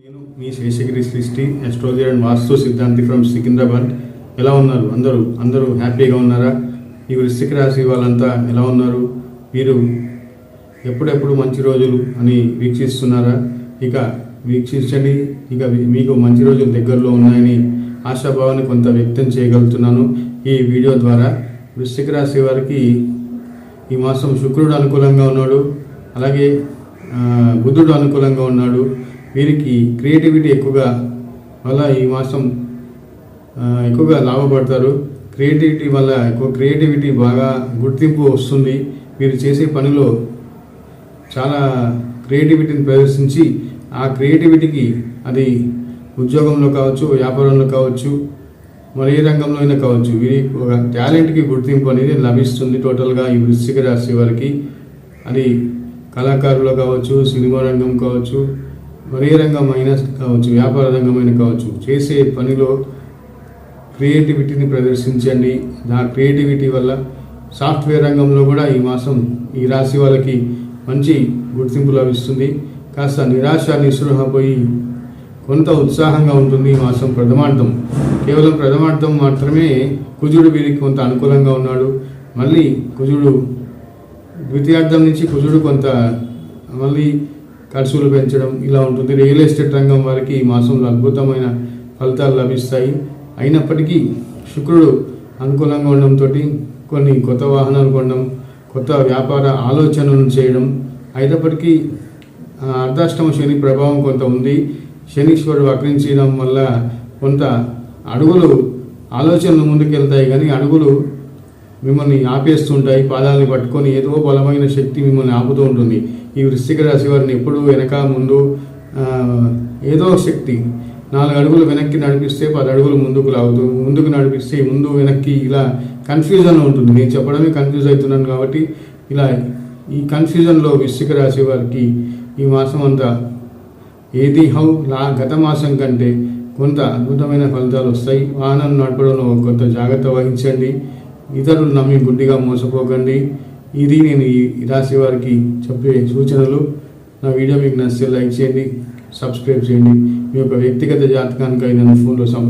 నేను మీ శేషగిరి సృష్టి astrology and వాస్తు సిద్ధాంతి ఫ్రమ్ సికింద్రాబాద్. ఎలా ఉన్నారు అందరూ హ్యాపీగా ఉన్నారా? ఈ వృశ్చిక రాశి వాళ్ళంతా ఎలా ఉన్నారు? మీరు ఎప్పుడెప్పుడు మంచి రోజులు అని వీక్షిస్తున్నారా? ఇక వీక్షించండి. ఇక మీకు మంచి రోజులు దగ్గరలో ఉన్నాయని ఆశాభావాన్ని కొంత వ్యక్తం చేయగలుగుతున్నాను ఈ వీడియో ద్వారా. వృశ్చిక రాశి వారికి ఈ మాసం శుక్రుడు అనుకూలంగా ఉన్నాడు, అలాగే బుధుడు అనుకూలంగా ఉన్నాడు. వీరికి క్రియేటివిటీ ఎక్కువగా వల్ల ఈ మాసం ఎక్కువగా లాభపడతారు. క్రియేటివిటీ బాగా గుర్తింపు వస్తుంది. వీరు చేసే పనిలో చాలా క్రియేటివిటీని ప్రదర్శించి ఆ క్రియేటివిటీకి అది ఉద్యోగంలో కావచ్చు, వ్యాపారంలో కావచ్చు, మరి ఏ రంగంలో అయినా కావచ్చు, వీరి ఒక టాలెంట్కి గుర్తింపు అనేది లభిస్తుంది. టోటల్గా ఈ వృశ్చిక రాశి వారికి అది కళాకారులు కావచ్చు, సినిమా రంగం కావచ్చు, మరి ఏ రంగం అయినా కావచ్చు, వ్యాపార రంగమైనా కావచ్చు, చేసే పనిలో క్రియేటివిటీని ప్రదర్శించండి. ఆ క్రియేటివిటీ వల్ల సాఫ్ట్వేర్ రంగంలో కూడా ఈ మాసం ఈ రాశి వాళ్ళకి మంచి గుర్తింపు లభిస్తుంది. కాస్త నిరాశ నిస్పృహపోయి కొంత ఉత్సాహంగా ఉంటుంది ఈ మాసం ప్రథమార్థం. కేవలం ప్రథమార్థం మాత్రమే కుజుడు వీరికి కొంత అనుకూలంగా ఉన్నాడు. మళ్ళీ కుజుడు ద్వితీయార్థం నుంచి కుజుడు కొంత మళ్ళీ ఖర్చులు పెంచడం ఇలా ఉంటుంది. రియల్ ఎస్టేట్ రంగం వారికి ఈ మాసంలో అద్భుతమైన ఫలితాలు లభిస్తాయి. అయినప్పటికీ శుక్రుడు అనుకూలంగా ఉండడంతో కొన్ని కొత్త వాహనాలు కొనడం, కొత్త వ్యాపార ఆలోచనలు చేయడం, అయినప్పటికీ అర్ధాష్టమ శని ప్రభావం కొంత ఉంది. శనీశ్వరుడు వక్రించడం వల్ల కొంత అడుగులు ఆలోచనలు ముందుకెళ్తాయి, కానీ అడుగులు మిమ్మల్ని ఆపేస్తుంటాయి. పాదాలని పట్టుకొని ఏదో బలమైన శక్తి మిమ్మల్ని ఆపుతూ ఉంటుంది. ఈ వృశ్చిక రాశి వారిని ఎప్పుడు వెనక ముందు ఏదో శక్తి 4 అడుగులు వెనక్కి నడిపిస్తే 10 అడుగులు ముందుకు నడిపిస్తే ముందు వెనక్కి ఇలా కన్ఫ్యూజన్ ఉంటుంది. నేను చెప్పడమే కన్ఫ్యూజ్ అవుతున్నాను కాబట్టి ఇలా ఈ కన్ఫ్యూజన్లో వృశ్చిక రాశి వారికి ఈ మాసం అంతా గత మాసం కంటే కొంత అద్భుతమైన ఫలితాలు వస్తాయి. వాహనం నడపడంలో కొంత జాగ్రత్త వహించండి. ఇతరులు నమ్మి గుడ్డిగా మోసపోకండి. ఇది నేను ఈ రాశి వారికి చెప్పే సూచనలు. నా వీడియో మీకు నచ్చితే లైక్ చేయండి, సబ్స్క్రైబ్ చేయండి. మీ యొక్క వ్యక్తిగత జాతకానికి అయిన ఫోన్లో సంప్రదించండి.